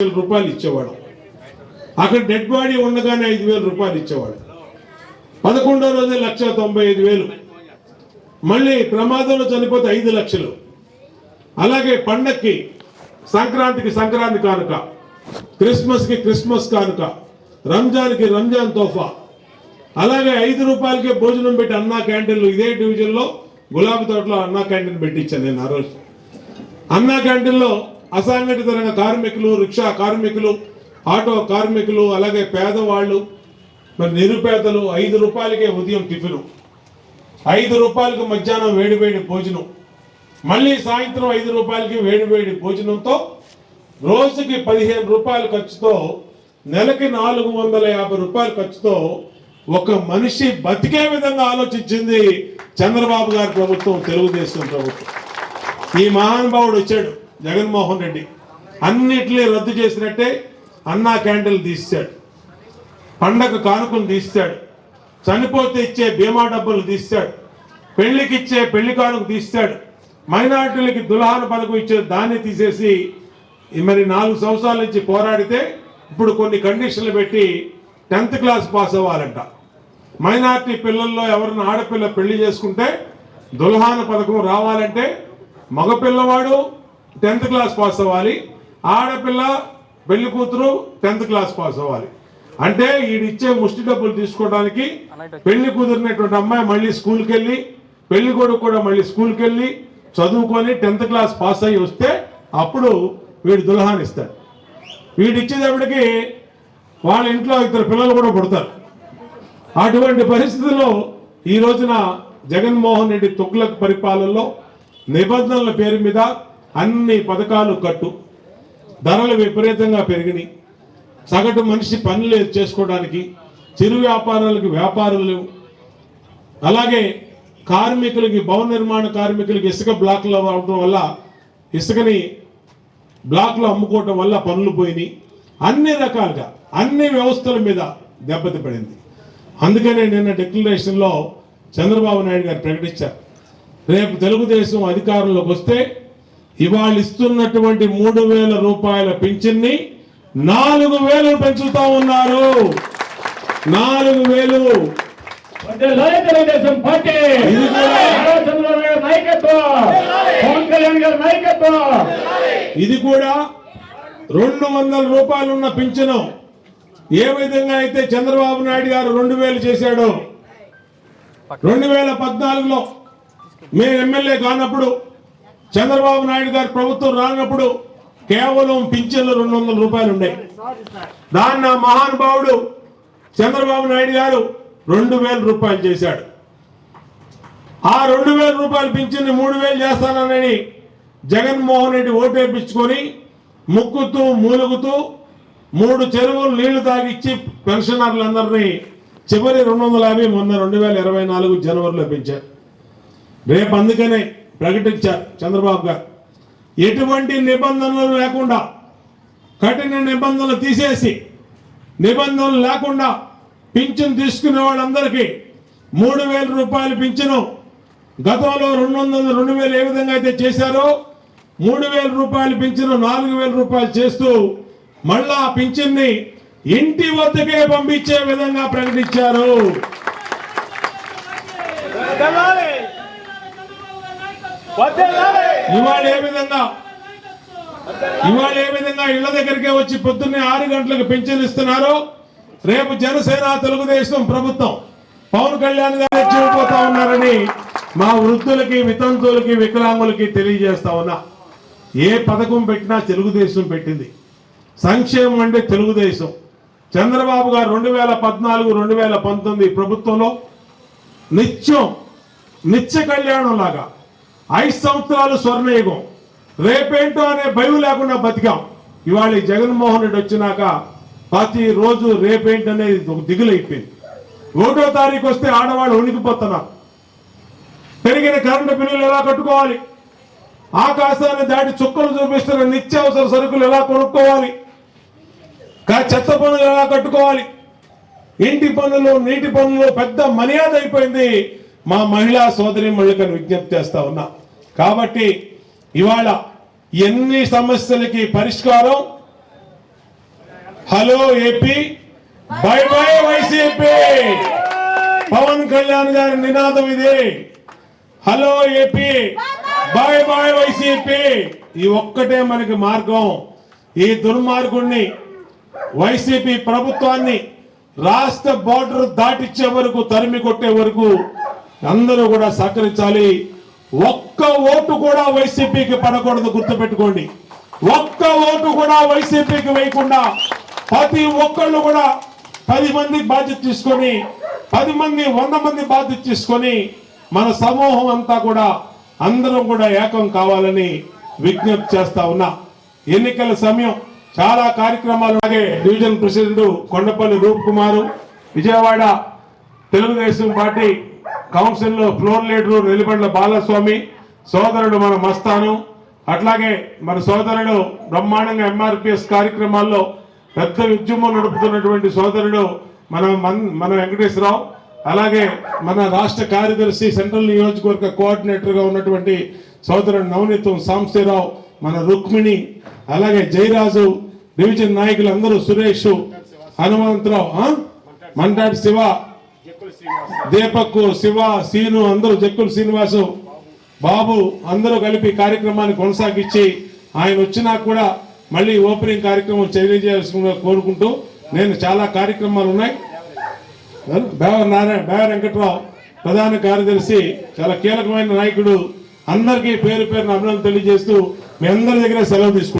రూపాయలు ఇచ్చేవాడు. అక్కడ డెడ్ బాడీ ఉండగానే 5,000 రూపాయలు ఇచ్చేవాడు. 11వ రోజే 1,95,000. మళ్ళీ ప్రమాదంలో చనిపోతే 5 లక్షలు. అలాగే పండక్కి సంక్రాంతికి సంక్రాంతి కానుక, క్రిస్మస్కి క్రిస్మస్ కానుక, రంజాన్కి రంజాన్ తోఫా. అలాగే 5 రూపాయలకే భోజనం పెట్టి అన్నా క్యాంటీన్లు ఇదే డివిజన్లో గులాబీ తోటలో అన్నా క్యాంటీన్ పెట్టించాను నేను ఆ రోజు. అన్నా క్యాంటీన్లో అసంఘటిత రంగ కార్మికులు, రిక్షా కార్మికులు, ఆటో కార్మికులు, అలాగే పేదవాళ్ళు, మరి నిరుపేదలు 5 రూపాయలకే ఉదయం టిఫిను, 5 రూపాయలకు మధ్యాహ్నం వేడివేడి భోజనం, మళ్ళీ సాయంత్రం 5 రూపాయలకి వేడివేడి భోజనంతో రోజుకి 15 రూపాయల ఖర్చుతో నెలకి 450 రూపాయల ఖర్చుతో ఒక మనిషి బతికే విధంగా ఆలోచించింది చంద్రబాబు గారి ప్రభుత్వం, తెలుగుదేశం ప్రభుత్వం. ఈ మహానుభావుడు వచ్చాడు జగన్మోహన్ రెడ్డి, అన్నిటినీ రద్దు చేసినట్టే అన్నా క్యాంటీన్లు తీశాడు, పండగ కానుకలు తీశాడు, చనిపోతే ఇచ్చే బీమా డబ్బులు తీశాడు, పెళ్లికి ఇచ్చే పెళ్లి కానుక తీశాడు, మైనార్టీలకి దుల్హాన్ పథకం ఇచ్చే దాన్ని తీసేసి మరి 4 సంవత్సరాల నుంచి పోరాడితే ఇప్పుడు కొన్ని కండిషన్లు పెట్టి 10th క్లాస్ పాస్ అవ్వాలంట. మైనార్టీ పిల్లల్లో ఎవరైనా ఆడపిల్ల పెళ్లి చేసుకుంటే దుల్హాన్ పథకం రావాలంటే మగపిల్లవాడు 10th క్లాస్ పాస్ అవ్వాలి, ఆడపిల్ల పెళ్లి కూతురు 10th క్లాస్ పాస్ అవ్వాలి. అంటే ఈడిచ్చే ముష్టి డబ్బులు తీసుకోవడానికి పెళ్లి కుదిరినటువంటి అమ్మాయి మళ్ళీ స్కూల్కి వెళ్ళి, పెళ్లి కొడుకు కూడా మళ్ళీ స్కూల్కి వెళ్ళి చదువుకొని 10th క్లాస్ పాస్ అయ్యి వస్తే అప్పుడు వీడు దుల్హాన్ ఇస్తాడు. వీడిచ్చేటప్పటికి వాళ్ళ ఇంట్లో 2 పిల్లలు కూడా పుడతారు. అటువంటి పరిస్థితుల్లో ఈ రోజున జగన్మోహన్ రెడ్డి తుగ్లక్ పరిపాలనలో నిబంధనల పేరు మీద అన్ని పథకాలు కట్టు, ధరలు విపరీతంగా పెరిగినాయి, సగటు మనిషి పనులు చేసుకోవడానికి, చిరు వ్యాపారాలకు వ్యాపారాలు లేవు, అలాగే కార్మికులకి భవన నిర్మాణ కార్మికులకి ఇసుక బ్లాక్లు అవ్వడం వల్ల ఇసుకని బ్లాక్లో అమ్ముకోవటం వల్ల పనులు పోయినాయి. అన్ని రకాలుగా అన్ని వ్యవస్థల మీద దెబ్బతి పడింది. అందుకనే నిన్న డిక్లరేషన్లో చంద్రబాబు నాయుడు గారు ప్రకటించారు, రేపు తెలుగుదేశం అధికారంలోకి వస్తే ఇవాళ ఇస్తున్నటువంటి 3,000 రూపాయల పింఛన్ని 4,000 పెంచుతా ఉన్నారు. 4,000. ఇది కూడా 200 రూపాయలు ఉన్న పింఛను. ఏ విధంగా అయితే చంద్రబాబు నాయుడు గారు 2,000 చేశాడో, 2014లో మేము ఎమ్మెల్యే కానప్పుడు, చంద్రబాబు నాయుడు గారి ప్రభుత్వం రానప్పుడు కేవలం పింఛన్లు 200 రూపాయలు ఉన్నాయి. దాన్ని మహానుభావుడు చంద్రబాబు నాయుడు గారు 2,000 రూపాయలు చేశాడు. ఆ 2,000 రూపాయలు పింఛన్ని 3,000 చేస్తానని జగన్మోహన్ రెడ్డి ఓటేపించుకొని ముక్కుతూ మూలుగుతూ 3 చెరువులు నీళ్లు తాగిచ్చి పెన్షనర్లందరినీ చివరి 250 మొన్న 2024 జనవరిలో పెంచారు. రేపు అందుకనే ప్రకటించారు చంద్రబాబు గారు, ఎటువంటి నిబంధనలు లేకుండా, కఠిన నిబంధనలు తీసేసి నిబంధనలు లేకుండా పింఛను తీసుకునే వాళ్ళందరికీ 3,000 రూపాయలు పింఛను. గతంలో 2,000 ఏ విధంగా అయితే చేశారో 3,000 రూపాయలు పింఛను 4,000 రూపాయలు చేస్తూ మళ్ళా ఆ పింఛన్ని ఇంటి వద్దకే పంపించే విధంగా ప్రకటించారు. ఇవాళ ఏ విధంగా ఇళ్ల దగ్గరికే వచ్చి పొద్దున్నే 6 గంటలకు పింఛన్ ఇస్తున్నారో, రేపు జనసేన తెలుగుదేశం ప్రభుత్వం పవన్ కళ్యాణ్ గారు చెబుతా ఉన్నారని మా వృద్ధులకి, వితంతువులకి, వికలాంగులకి తెలియజేస్తా ఉన్నా. ఏ పథకం పెట్టినా తెలుగుదేశం పెట్టింది. సంక్షేమం అంటే తెలుగుదేశం. చంద్రబాబు గారు 2014, 2019 ప్రభుత్వంలో నిత్య కళ్యాణం లాగా 5 సంవత్సరాలు స్వర్ణయుగం, రేపేంటో అనే భయం లేకుండా బతికాం. ఇవాళ జగన్మోహన్ రెడ్డి వచ్చినాక ప్రతి రోజు రేపేంటి అనేది ఒక దిగులైపోయింది. 1వ తారీఖు వస్తే ఆడవాళ్ళు వణికిపోతున్నారు. పెరిగిన కరెంటు బిల్లులు ఎలా కట్టుకోవాలి, ఆకాశాన్ని దాటి చుక్కలు చూపిస్తున్న నిత్యావసర సరుకులు ఎలా కొనుక్కోవాలి, చెత్త పన్నులు ఎలా కట్టుకోవాలి, ఇంటి పన్నులు, నీటి పన్నులు పెద్ద మర్యాద అయిపోయింది. మా మహిళా సోదరి మళ్ళీకని విజ్ఞప్తి చేస్తా ఉన్నా. కాబట్టి ఇవాళ ఎన్ని సమస్యలకి పరిష్కారం hello AP, bye bye YCP. Pawan Kalyan గారి నినాదం ఇదే. Hello AP, bye bye YCP. ఈ ఒక్కటే మనకి మార్గం. ఈ దుర్మార్గుణ్ణి వైసీపీ ప్రభుత్వాన్ని రాష్ట్ర బోర్డర్ దాటిచ్చే వరకు, తరిమి కొట్టే వరకు అందరూ కూడా సహకరించాలి. ఒక్క ఓటు కూడా వైసీపీకి పడకూడదు, గుర్తుపెట్టుకోండి. ఒక్క ఓటు కూడా వైసీపీకి వేయకుండా ప్రతి ఒక్కళ్ళు కూడా 10 మంది బాధ్యత తీసుకొని, 10 మంది 100 మంది బాధ్యత తీసుకొని మన సమూహం అంతా కూడా అందరం కూడా ఏకం కావాలని విజ్ఞప్తి చేస్తా ఉన్నా. ఎన్నికల సమయం, చాలా కార్యక్రమాలు. అలాగే డివిజన్ ప్రెసిడెంట్ కొండపల్లి రూప్ కుమారు, విజయవాడ తెలుగుదేశం పార్టీ కౌన్సిల్లో ఫ్లోర్ లీడరు నెల్లిబండ్ల బాలస్వామి, సోదరుడు మన మస్తాను, అట్లాగే మన సోదరుడు బ్రహ్మాండంగా ఎంఆర్పిఎస్ కార్యక్రమాల్లో పెద్ద ఉద్యమం నడుపుతున్నటువంటి సోదరుడు మన వెంకటేశ్వరరావు, అలాగే మన రాష్ట్ర కార్యదర్శి సెంట్రల్ నియోజకవర్గ కోఆర్డినేటర్గా ఉన్నటువంటి సోదరుడు నవనీతం సాంశీరావు, మన రుక్మిణి, అలాగే జయరాజు, డివిజన్ నాయకులు అందరూ సురేష్, హనుమంతరావు, మంటాటి శివ, దీపక్, శివ, సీను, అందరూ జక్కుల శ్రీనివాసు, బాబు అందరూ కలిపి కార్యక్రమాన్ని కొనసాగించి ఆయన వచ్చినా కూడా మళ్ళీ ఓపెనింగ్ కార్యక్రమం తెలియజేయాల్సిందిగా కోరుకుంటూ, నేను చాలా కార్యక్రమాలు ఉన్నాయి. బేవర్ వెంకట్రావు ప్రధాన కార్యదర్శి, చాలా కీలకమైన నాయకుడు. అందరికీ పేరు పేరున అభినందనలు తెలియజేస్తూ మీ అందరి దగ్గర సెలవు తీసుకుంటాం.